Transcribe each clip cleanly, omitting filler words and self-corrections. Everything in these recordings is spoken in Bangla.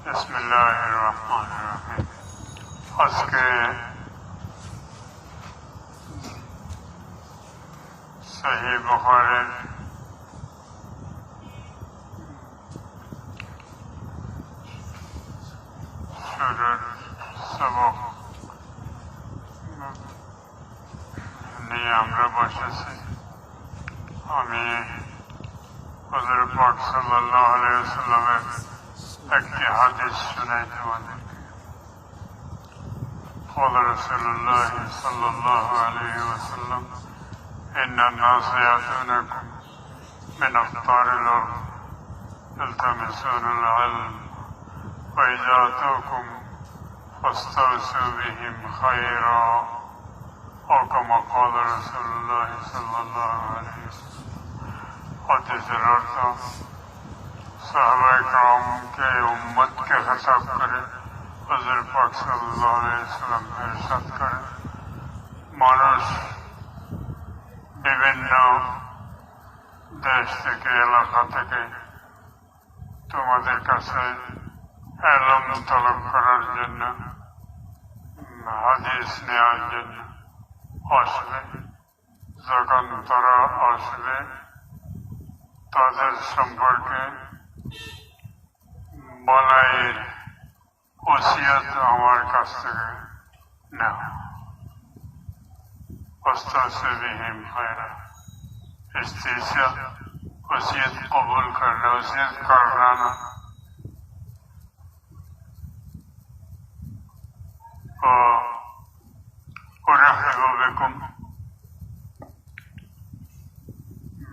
বিসমিল্লাহির রহমানির রহিম। আজকে সহিহ বুখারীর শুরুর সবক নিয়ে আমরা বসেছি। আমি হুজুর পাক সাল্লাল্লাহু আলাইহি ওয়াসাল্লামের একটি হাদিস শুনাই তোমাদেরকে। قال رسول الله صلى الله عليه وسلم إن الناس يأتونكم من أقطار الأرض يلتمسون العلم وإذا أتوكم فاستوصوا بهم خيرا أو كما قال رسول الله صلى الله عليه وسلم। হাদিসের অর্থ সাহাবায়ে কেরামকে উম্মতকে খেতাব করে হুজুর পাক সাল্লাল্লাহু আলাইহি ওয়াসাল্লাম ইরশাদ করেন, মানুষ বিভিন্ন দেশ থেকে এলাকা থেকে তোমাদের কাছে ইলম তলব করার জন্য, হাদিস নেওয়ার জন্য আসবে। যখন তারা আসবে তাদের সম্পর্কে বলাইয়ের ওসিয়ত আমার কাছ থেকে নাও। ওয়াস্তাসবিহিম খায়রা, ইস্তিসা ওসিয়ত কবুল করনা, ওসিয়ত করনা না। أرحب بكم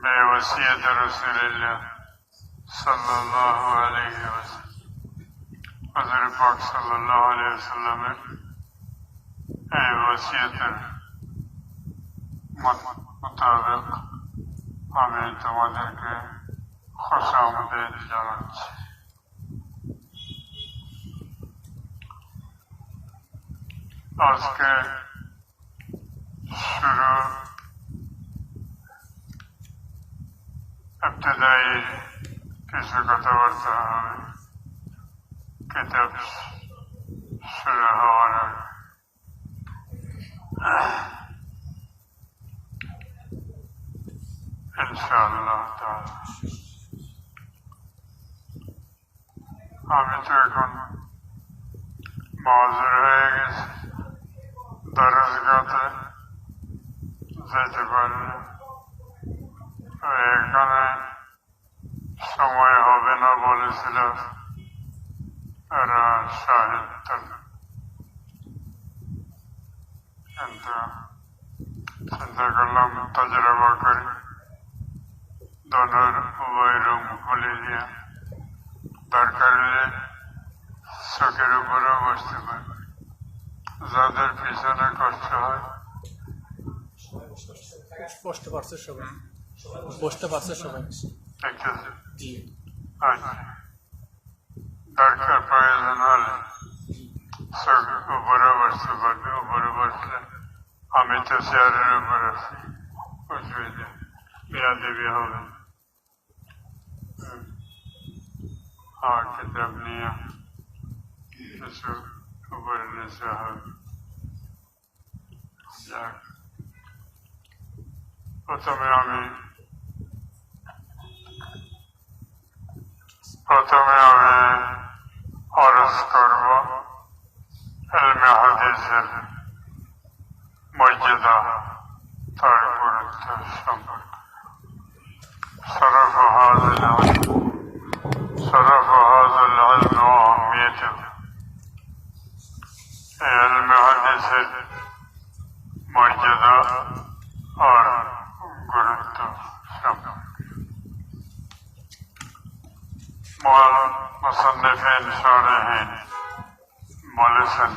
بوصية رسول الله صلى الله عليه وسلم। হুজুর পাক সাল্লাল্লাহু আলাইহি ওয়াসাল্লামের এই ওসিয়তের মোতাবেক আমি তোমাদেরকে খুশামদীদ জানাচ্ছি। আজকে শুরু ইবতিদায়ী কিছু কথাবার্তা হবে কিতাব শুরু হওয়ার আগে। ইনশাআল্লাহ তাআলা আমি তো এখন মাযুর হয়ে গেছি, দরজগাতে যেতে পারি না। এখানে সময় হবে না বলেছিল এরা সাহিত্য, কিন্তু চিন্তা করলাম তজরবা করি, দোনোর উভয় রুম খুলে দিয়ে দরকার হলে চোখের উপরেও বসতে পারি। যাদের পিছনে কষ্ট হয় বসতে পারছে সবাই, বসতে পারছে সবাই। আচ্ছা, দরকার প্রয়োজন হলে চোখ উপরে বসতে পারবে। উপরে বসলে আমি তো চেয়ারের উপর আছি, অসুবিধা বেয়াদবি হবে। আর কিতাব নিয়ে কিছু উপরে নিচে হবে। যাক, প্রথমে আমি আরজ করব ইলমে হাদিসের মর্যাদা, তার গুরুত্ব সম্পর্কে। শরফ হাযিল ইলম ওয়া আহমিয়াতুহু, ইলমে হাদিসের মর্যাদা আর গুরুত্ব সম্পর্কে মুসান্নিফিন শারিহিন বলেছেন,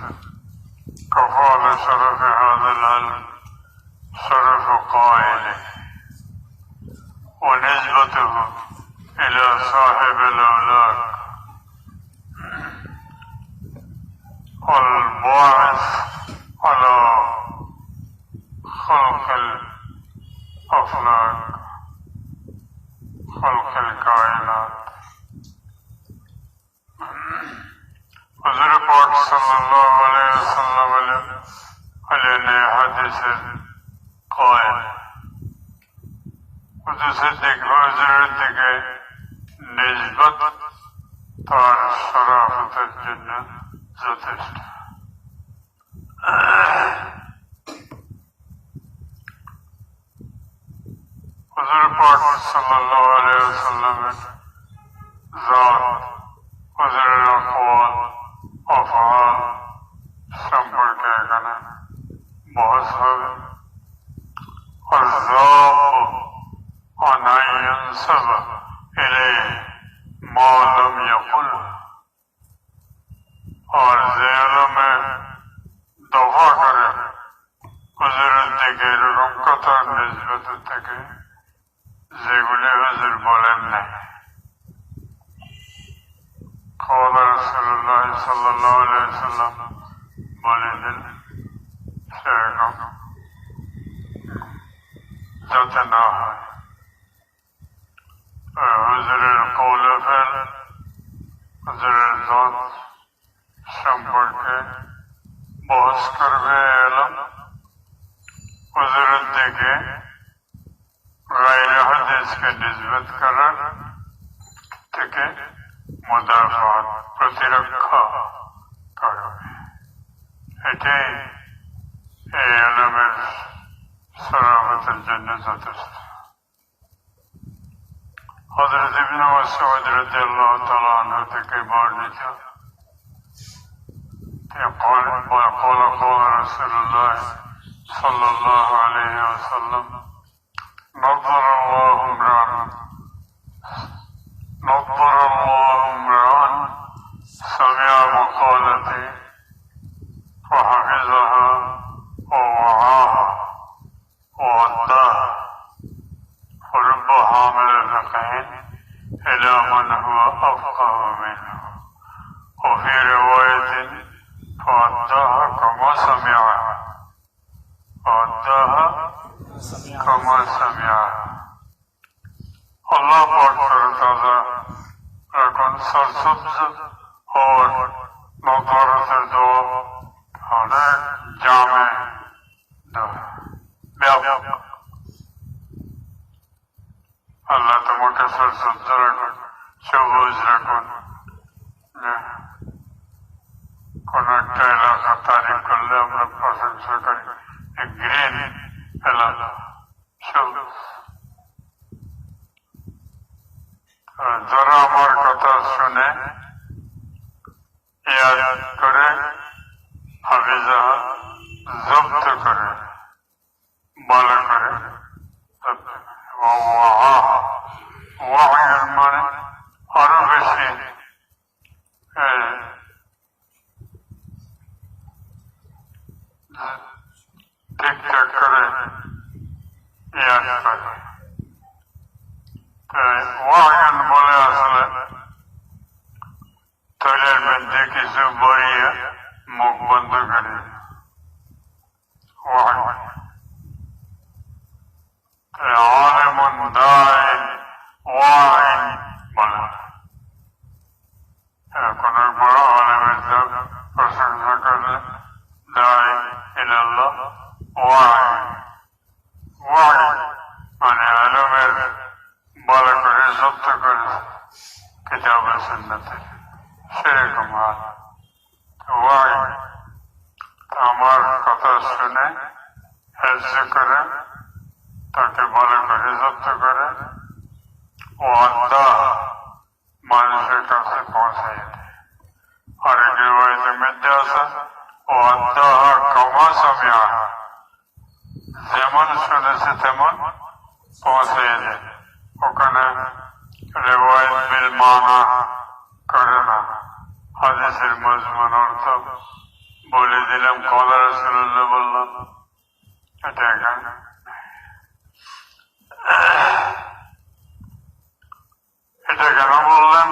কফাল শরফ হাযিল ইলম শরফ কাইলিহি ওয়া নিসবতুহু ইলা সাহিবিল আওলাদ ওয়াল বা'স আলা খালকিল আফলাক খালকিল কায়নাত। হুজুর পাক সাল্লাল্লাহু আলাইহি ওয়াসাল্লাম হলেন হাদিসের কয়েল। হুজুরের দিকে নিসবত তার শরাফতের জন্য যথেষ্ট। হুজুর পাক সাল্লাল্লাহু আলাইহি ওয়াসাল্লামের জাত, হুজুরের আকওয়াল আফআল সম্পর্কে এখানে বহস হবে। والذاب عن أن ينسب إليه ما لم يقل और जेलों में दफा करे হুজুরের দিকে এরকম কথার নিসবত থেকে যেগুলি হুজুর বলেন নাই। قال رسول الله صلى الله عليه وسلم বলেন সেরকম যাতে না হয়। হুজুরের কৌল ফেল, হুজুরের জাত সম্পর্কে বহস করবে এলাম। হুজুরের দিকে গায়রে হাদিসকে নিসবত করার থেকে মুদাফাত প্রতিরক্ষা করবে। এটাই এই এলমের শরাফতের জন্য যথেষ্ট। হযরত ইবনে মাসউদ রাদিয়াল্লাহু তাআলা আনহু থেকে বর্ণিত قال رسول الله صلى الله عليه وسلم نظر الله امرأ سمع مقالتي فحفظها ووعاها وأداها ورب حامل فقه إلى من هو أفقه منه وفي رواية فأداها كما سمعها अल्लाह पाक ताज़ा रकन सरसब्ज और नौकरत दो हने जामे व्यापक अल्लाह तुम्हें सरसब्ज रकन सबूज रकन কোন একটা এলাকা তারিফ করলে আমরা প্রশংসা করি গ্রিন এলাকা সবুজ। যারা আমার কথা শুনে ইয়াদ করে হাফিজা জব্দ করে ভালো করে ওয়াহির মানে আরো বেশি ঠিকঠাক করে ইয়াদ করে। ওয়াহিন বলে আসলে তৈলের মধ্যে কিছু বইয়ে মুখ বন্ধ করে আলেমুন দাইন ওয়াহিন বলে। কোন বড় আলেমের প্রশংসা করলে দাই ইলাল্লাহ ওয়াহিন মানে আলমের ভালো করে জব্দ করে কিতাব সুন্নতে সেরকম ওয়াহিন। আমার কথা শুনে হেফজ করে তাকে ভালো করে জব্দ করে ও আল্লাহ মানুষের কাছে পৌঁছাই দেয়। আরেক রিওয়ায়াতের মধ্যে আছে ও আল্লাহ কামা সামিয়া, যেমন শুনেছে তেমন পৌঁছে দেয়। ওখানে রিওয়ায়াত বিল মানা করে না, হাদিসের মজমুন অর্থ বলে দিলাম কলা রাসূলুল্লাহ বললাম, এটা এখানে এটা কেন বললেন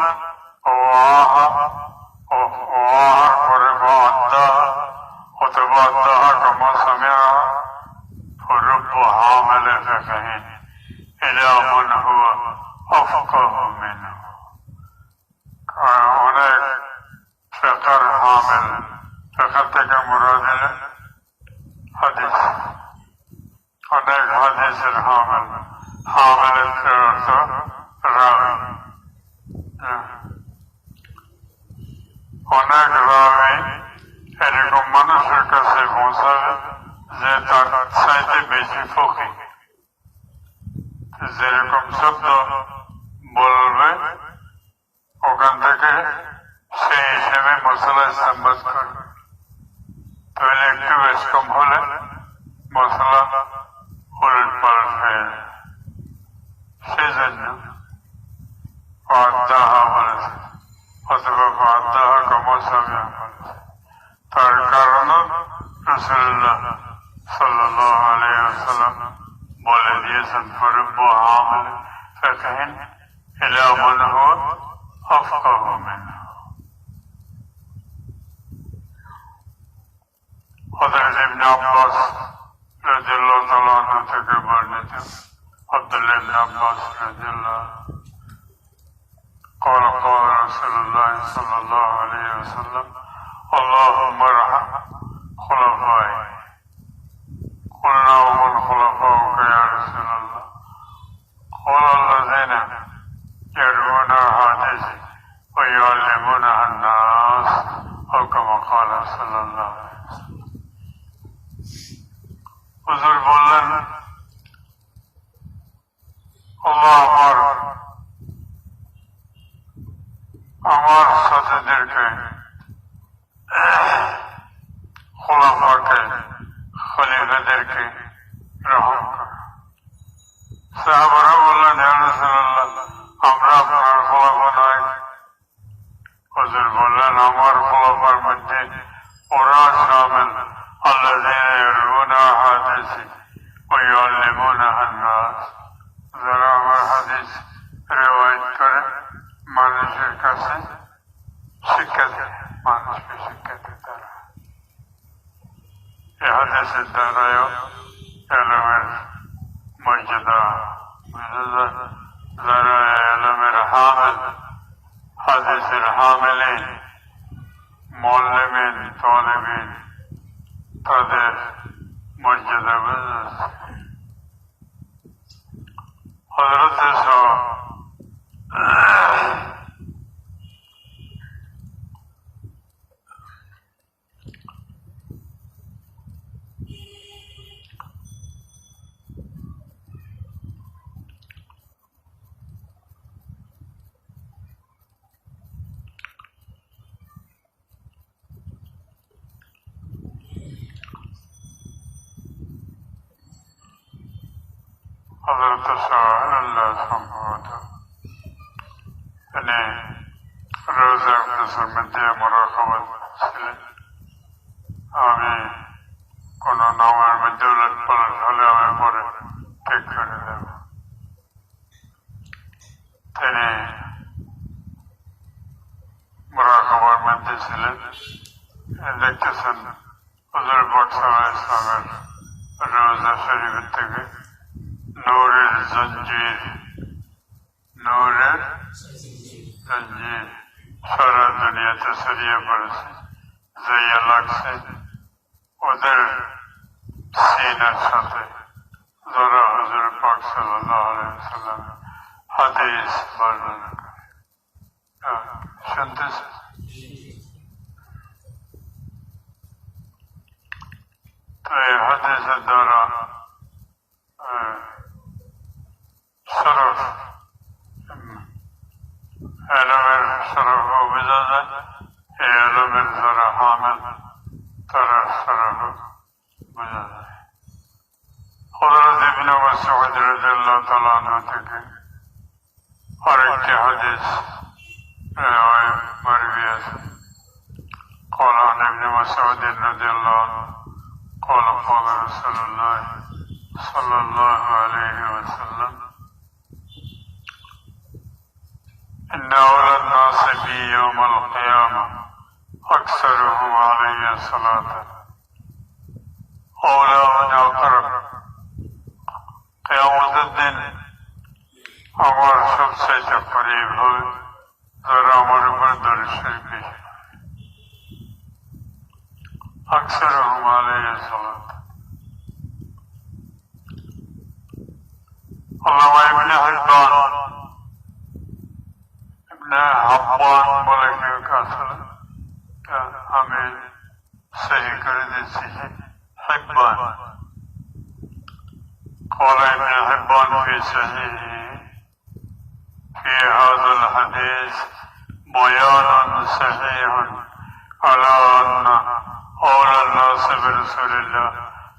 পরে অথবা কমা সামিয়া فرب حامل فقه إلى من هو أفقه منه। অনেক ফেকার অনেক রাবি এরকম মানুষের কাছে পৌঁছাবে যে তার চাইতে বেশি ফকি, যেরকম শব্দ বলবে ওখান থেকে সেই হিসেবে মশলা ইস্তেমাল করবে। তাহলে একটু বেশ কম হলে মশলা উলট পালট হয়ে যায়। সেই জন্য ফাদ্দাহা বলেছে, অথবা ফাদ্দাহা কমসামিয়া বলেছে। তার কারণ রাসূলুল্লাহ সাল্লাল্লাহু আলাইহি ওয়াসাল্লাম বলে দিয়েছেন, ফারুব্বু হামিল ফাকহিন ইলা মান হুয়া আফকাহু মিনহু। হযরত ইবনে আব্বাস রাদিয়াল্লাহু তাআলা আনহু থেকে বর্ণিত, আব্দুল্লাহ ইবনে আব্বাস রাদিয়াল্লাহু قال قال رسول الله صلى الله عليه وسلم اللهم ارحم خلفائي قلنا ومن خلفاؤك يا رسول الله قال الذين يروون الحديث ويعلمونها الناس أو كما قال صلى الله عليه وسلم। হুজুর বললেন, আল্লাহ আমার সাথীদেরকে খোলাফাকে খলিফাদেরকে রহম কর। সাহাবারা বললেন, ইয়া রাসূলুল্লাহ আমরা আপনার খোলাফা নয়। হুজুর বললেন, আমার খোলাফার মধ্যে ওরা শামিল আল্লাযীনা ইয়ারউনা হাদিস ওয়া ইউআল্লিমুনাহা আন-নাস, যারা আমার হাদিস রিওয়ায়াত করে মানুষের কাছে শিক্ষা দেয়, মানুষকে শিক্ষা দেয়। তারা এই হাদিসের দ্বারাও ইলমের মর্যাদা বোঝা যায়। যারা ইলমের হামিল, হাদিসের হামিলিন, মুআল্লিমিন, তালিবিন, তাদের মর্যাদা বোঝা যাচ্ছে। হযরত হযরত সাহাবাল্লাহ সম্ভবত তিনি রোজা আকদাসের মধ্যে মুরাকাবাত ছিলেন। আমি কোন নামের মধ্যে উলট পালট হলে আমি পরে ঠিক করে দেব। তিনি মুরাকাবার মধ্যে ছিলেন। দেখতেছেন হুজুর পাক সাল্লাল্লাহু আলাইহি ওয়াসাল্লামের রোজা শরীফের থেকে নূরের জঞ্জির, নূরের জঞ্জির সারা দুনিয়াতে ছড়িয়ে পড়েছে, যাইয়া লাগছে ওদের সিনার সাথে, যারা হুজুর পাক সাল্লাল্লাহু আলাইহি ওয়াসাল্লাম হাদিস বর্ণনা করে। শুনতেছে? তো এই হাদিসের দ্বারা শরফ, ইলমের শরফ বোঝা যায়। এই ইলমের যারা হামিল তারা শরফ বোঝা যায়। হযরত ইবনে মাসউদ রাদিয়াল্লাহু তাআলা আনহু থেকে আরেকটি হাদিস মারবি আছে। قال عن ابن مسعود رضي الله عنه قال قال رسول الله صلى الله عليه وسلم إن أولى الناس بي يوم القيامة أكثرهم علي صلاة أولى من أقرب। قيامة الدين আমার সবচেয়ে করিব হবে যারা আমার উপর দরুদ শরীফ পেশ করে। আকসারুহুম আলাইহি সালাত। আল্লামা ইবনে হাব্বান বলে কেউ আছে, আমি সহি করে দিচ্ছি হিব্বান قال ابن حبان في صحيحه في هذا الحديث بيان صحيح على أن أولى الناس برسول الله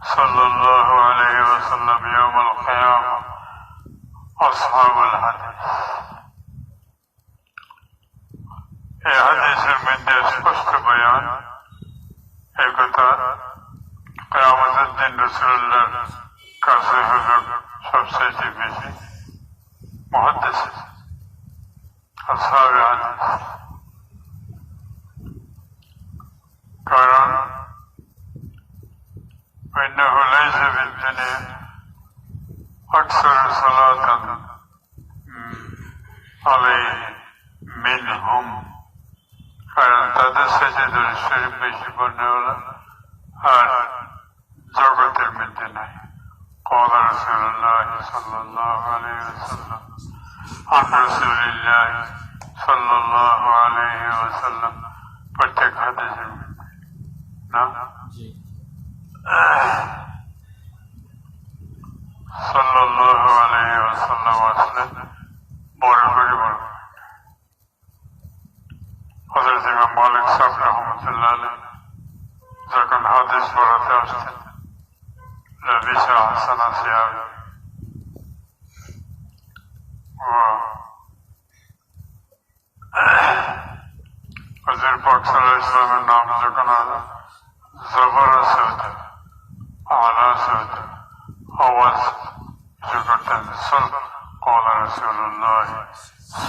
صلى الله عليه وسلم يوم القيامة أصحاب الحديث এই হাদিসের মধ্যে স্পষ্ট বয়ান এই কথা কিয়ামতের দিন রাসূলুল্লাহর কাছে হলো সবচেয়ে বেশি মুহাদ্দিস আসহাবে হাদিস কারণ إنه ليس في الدنيا أكثر صلاة عليه منهم কারণ তাদের সাথে শরীফ বেশি পড়নেওয়ালা আর জগতের মধ্যে নাই قال رسول الله صلى الله عليه وسلم عن رسول الله صلى الله عليه وسلم প্রত্যেক হাদিসের মধ্যে না জি সাল্লাল্লাহু আলাইহি ওয়াসাল্লাম আসলে বড় করে বড় হযরত ইমাম মালিক সাহেব রাহমাতুল্লাহ আলাইহি যখন হাদিস পড়াতে আসতেন লবিসা হাসানা সিয়াব হযরত পাক সাল্লাল্লাহু আলাইহি ওয়াসাল্লামের নাম যখন জবরদস্ত হতো আওয়াজ হতো আওয়াজ যখন قال رسول الله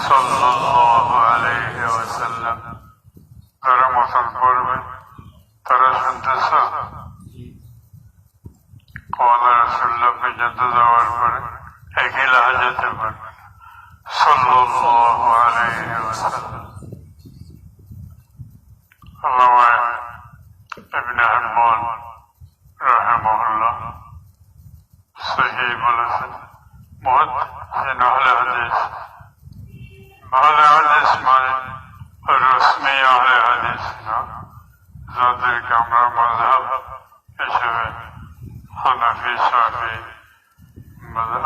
صلى الله عليه وسلم তারা মতন পড়বে তারা শুনতেছ قال رسول الله পর্যন্ত যাওয়ার পরে একই লাহাজাতে পড়বে صلى الله عليه وسلم আল্লামা ইবনে হিব্বান রাহিমাহুল্লাহ সহি বলেছেন মুহাদ্দিসিন আহলে হাদিস মানে রসমি আহলে হাদিস না যাদেরকে আমরা মাযহাব হিসেবে হানাফি শাফি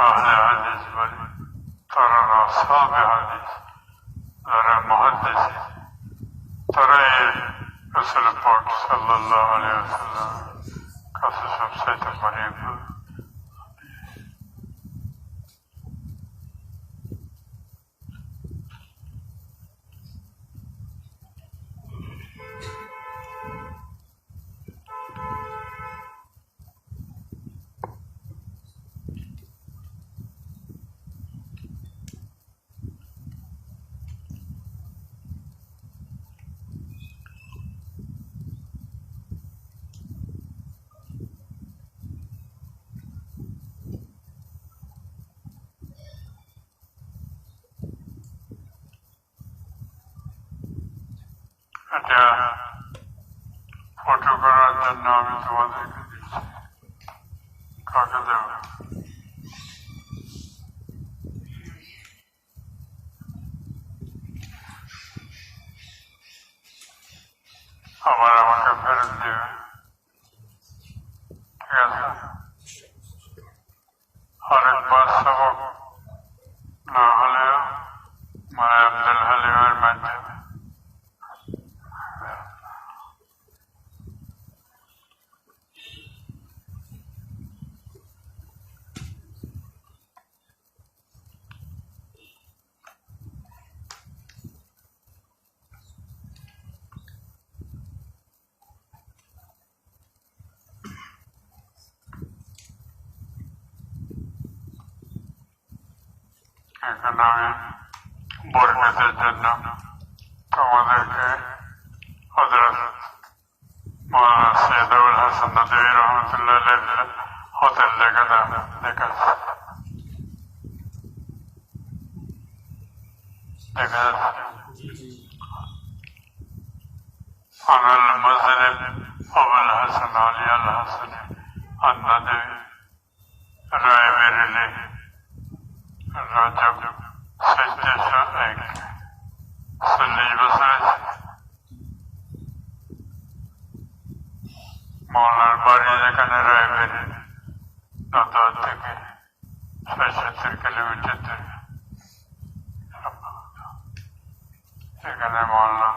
আহলে হাদিস বলি তারা আসহাবে হাদিস যারা মুহাদ্দিসিন তারা রাসূল পাক সাল্লাল্লাহু আলাইহি ওয়াসাল্লাম কাছে সবচেয়ে করিব এটা ফটো করার জন্য আমি তোমাদেরকে দিচ্ছি কাকে দেব আবার আমাকে ফেরত দেবে ঠিক আছে আরেকবার সবক না হলেও মানে আব্দুল হালিমের মাধ্যমে এখন আমি বরকতের জন্য তোমাদেরকে হযরত মাওলানা সৈয়দ আবুল হাসান নদভী রহমাতুল্লাহ আলাইহির হাতের লেখা দেখাচ্ছি দেখা যাচ্ছে عن المذهب أبو الحسن علي الحسني الندوي رائع بيرلي رجب 1601 سنی بسرت এখানে মহল্লা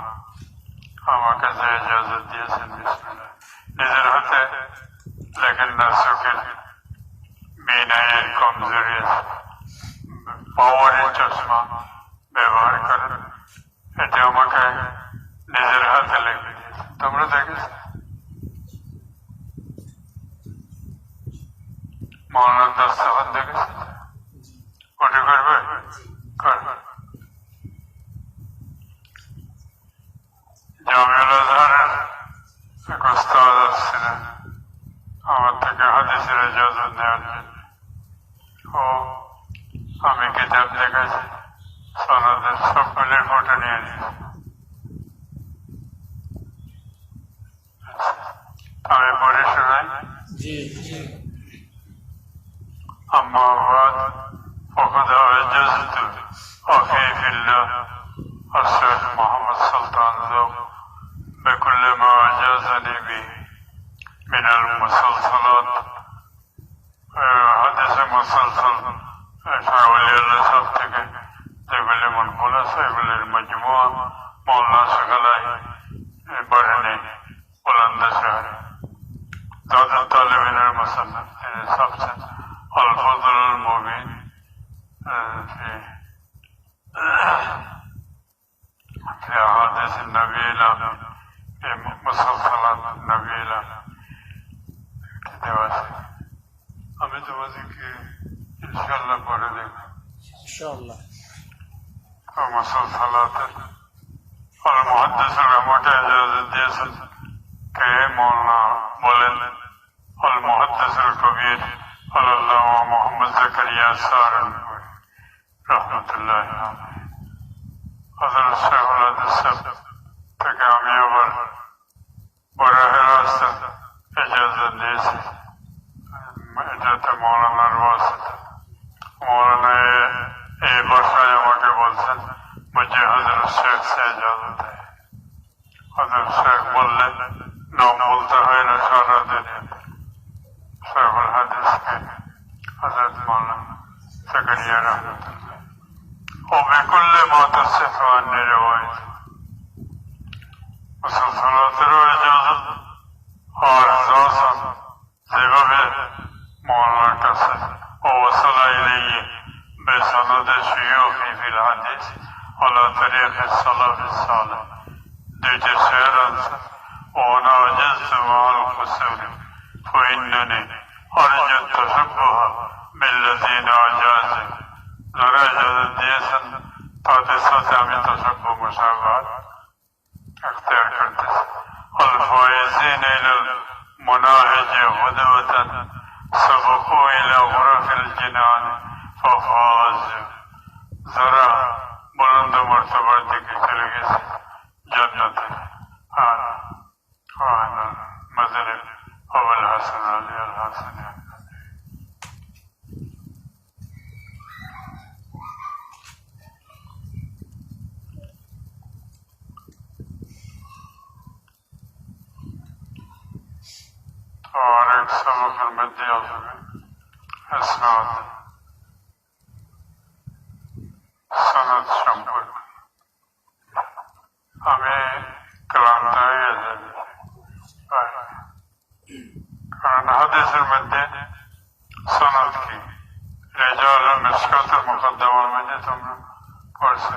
আমাকে যে ইজাজত দিয়েছেন বিসমিল্লাহ নিজের হাতে লেখেন না চোখের বিনয়ের কমজোরি আছে পাওয়ারের চশমা ব্যবহার করেন এটা আমাকে নিজের হাতে লেগে দিয়েছে তোমরা দেখেছ মৌলানা দস্তখন দেখেছ ওটা করবে করবে জামিউল আজহারের এক ওস্তাদ আসছিলেন আমার থেকে হাদিসের ইজাজত নেওয়ার জন্য ও আমি কিতাব দেখেছি সনদের সবগুলির ফটো নিয়ে নিয়েছি আমি পড়ে শোনাই জি জি أما بعد فقد أعجزت أخي في الله الشيخ محمد سلطان ذوق بكل ما أعجزني به من المسلسلات حديث مسلسل ولي الله صاحب থেকে যেগুলি মনকুল আছে এগুলির মজমুয়া মৌলানা সকালাই বাড়েনি বুলন্দা শহরে দাদা তালেবিনের মসল্লা তিনি সবচেয়ে الفضل المبين في أحاديث النبيلة في مسلسلات النبيلة كتابات আমি তোমাদেরকে ইনশাআল্লাহ পড়ে দেব ইনশাআল্লাহ মুসলসালাতের المحدث আমাকে ইজাজত দিয়েছেন কে মৌলানা বলেন المحدث الكبير আল্লাহ মোহাম্মদ জাকারিয়া স্যার রহমতুল্লাহ হযরত শাইখুল হাদিস থেকে আমি আবার বরাহে রাস্তা ইজাজত নিয়েছি এটাতে মৌলানার ওয়াসিতা মৌলানা এই ভাষায় আমাকে বলছেন মুঝে হযরত শেখ সে ইজাজত है হযরত শেখ বললেন নাম বলতে হয় না সারা দুনিয়াতে শাইখুল হাদিসকে হযরত মৌলানা জাকারিয়া রহমতুল্লাহ وبكل ما تصف عني رواية مسلسلاتر إجازت और ज़ासा যেভাবে মৌলানার কাছে ووصل إلي بسند شيوخي في الحديث على طريق السلف الصالح দুইটি শের আছে وأنا عجزت مع القصور فإنني أرجو التشبه بالذين أجازوا যারা ইজাজত দিয়েছেন তাদের সাথে আমি তশব্বুহ মুশাবাহাত اختیار করতেছি الفائزين إلى المناهج غدوة سبقوا إلى غرف الجنان ففازوا যারা বুলন্দ মর্তবার দিকে চলে গেছে জান্নাতে আর মজলিস আবুল হাসান আলী আল হাসানি और एक सबक मध्य اسناد সনদ সম্পর্ক আমি ক্লান্ত হয়ে যাচ্ছি কারণ হাদিসের মধ্যে সনদ কি রেজাল মিশকাতের মুকদ্দমার মধ্যে তোমরা পড়ছো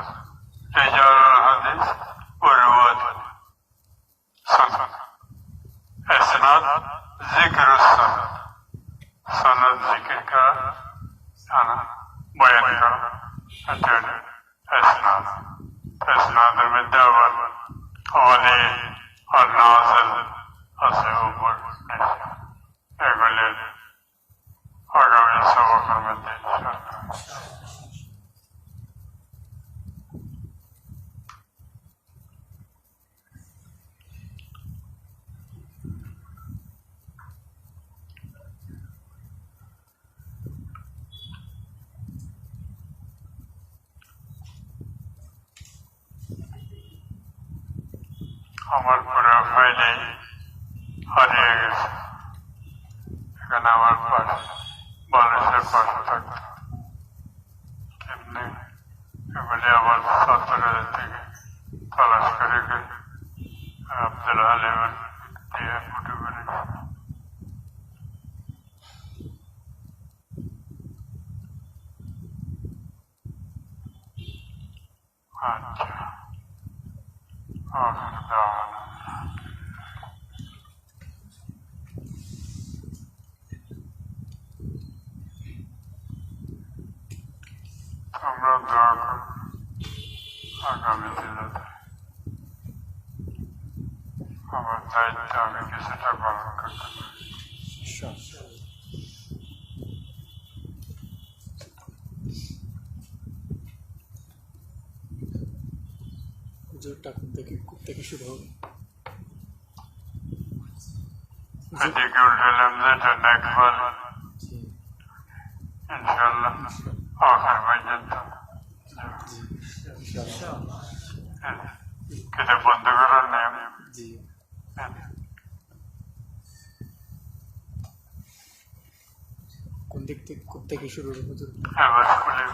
রেজাল হাদিস ও রওয়াত সনদ اسناد ذکر السند سند ذکر کا انا بیان کا اٹھن اسناد اسناد میں دعوت علی اور نازل اسے اوپر نیچے اگلے آگامی سبق میں انشاءاللہ আমার পুরো ফাইলে হারিয়ে গেছে এখানে আমার পাশে বালিশের পাশে থাকতো এমনি এগুলি আমার ছাত্রদের থেকে পলাশ করে আব্দুল হালিম দিয়ে ফুটে করে আচ্ছা আখের দাওয়ানা আমরা দোয়া করব আগামী দিনে আমার দায়িত্ব আমি কিছুটা পালন করতে পারি। ইনশাআল্লাহ। হুজুরটা কোথেকে শুরু হবে? এদিকে উঠালাম যেটা দেখবার জি ইনশাল্লাহ আখের পর্যন্ত জি ইনশাআল্লাহ। কিন্তু বন্ধ করার নিয়ম জি কোথেকে শুরু হবে হুজুর? এবার খুলে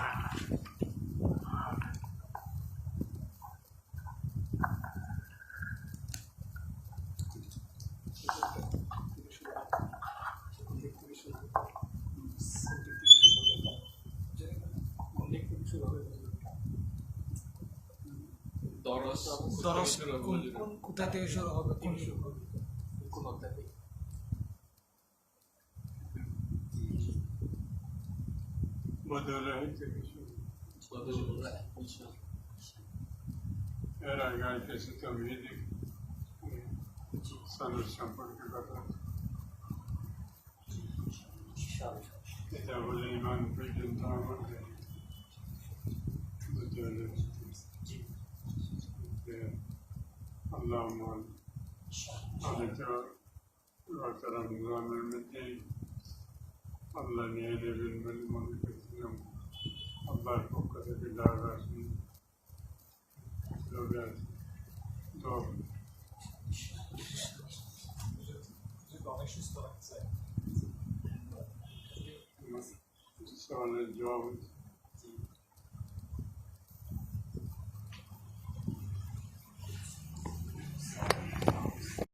দরস কোথা থেকে শুরু হবে? কোন অধ্যায় থেকে? বদলে থেকে শুরু এর আগে আইতেছে তমহিদি সনদ সম্পর্কে কথা এটা বলে ইমান পর্যন্ত আমাদের বদলে আল্লাহ আমি তো গত রমজানের মধ্যেই আল্লাহ নিয়ে নেবেন বলে মনে করছিলাম। আল্লাহর পক্ষ থেকে ডাক আসেন লোক আছে তো অনেক সুস্থ লাগছে। সওয়ালের জবাব